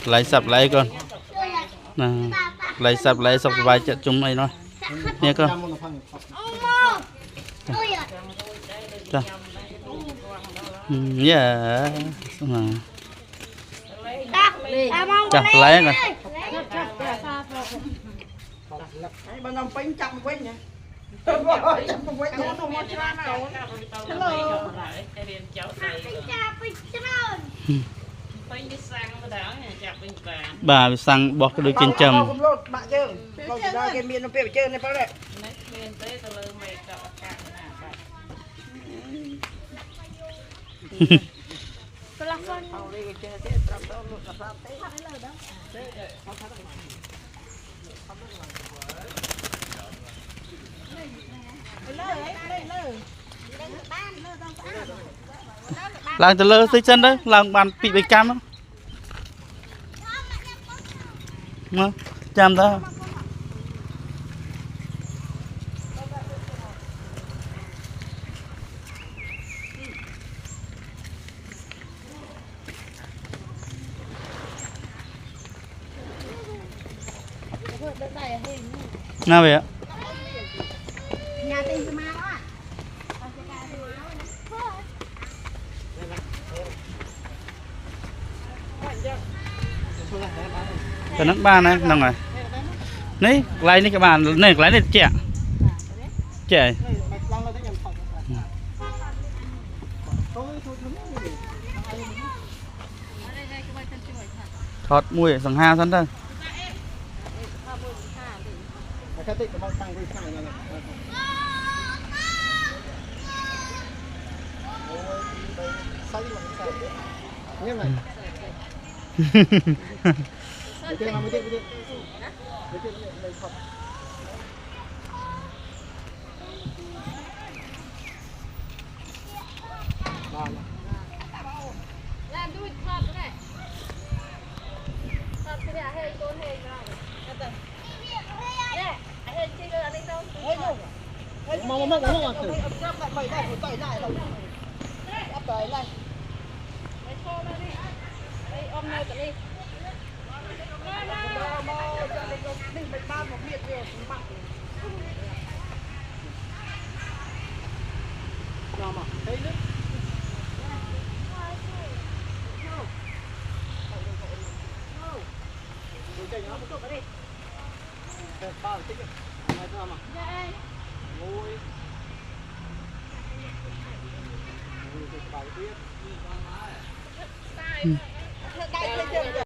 lấy sập lấy con nè lấy sập lấy sọc vài trận chúng mày nói nghe con dạ yeah chặt lấy rồi bên ông bánh trăm quên nhỉ bà sang bỏ cái đôi chân chầm làm từ lơ tới chân đấy làm bàn bị bạch cam á chăm đó nào vậy ạ nhà tên gì mà đó à cái nước ba này nông này này lấy này các bạn này lấy này trẻ trẻ thọt mùi sòng ha sẵn thôi làm đuôi thọt này thọt cái này hơi tôn hơi nào nè hơi chơi cái này đâu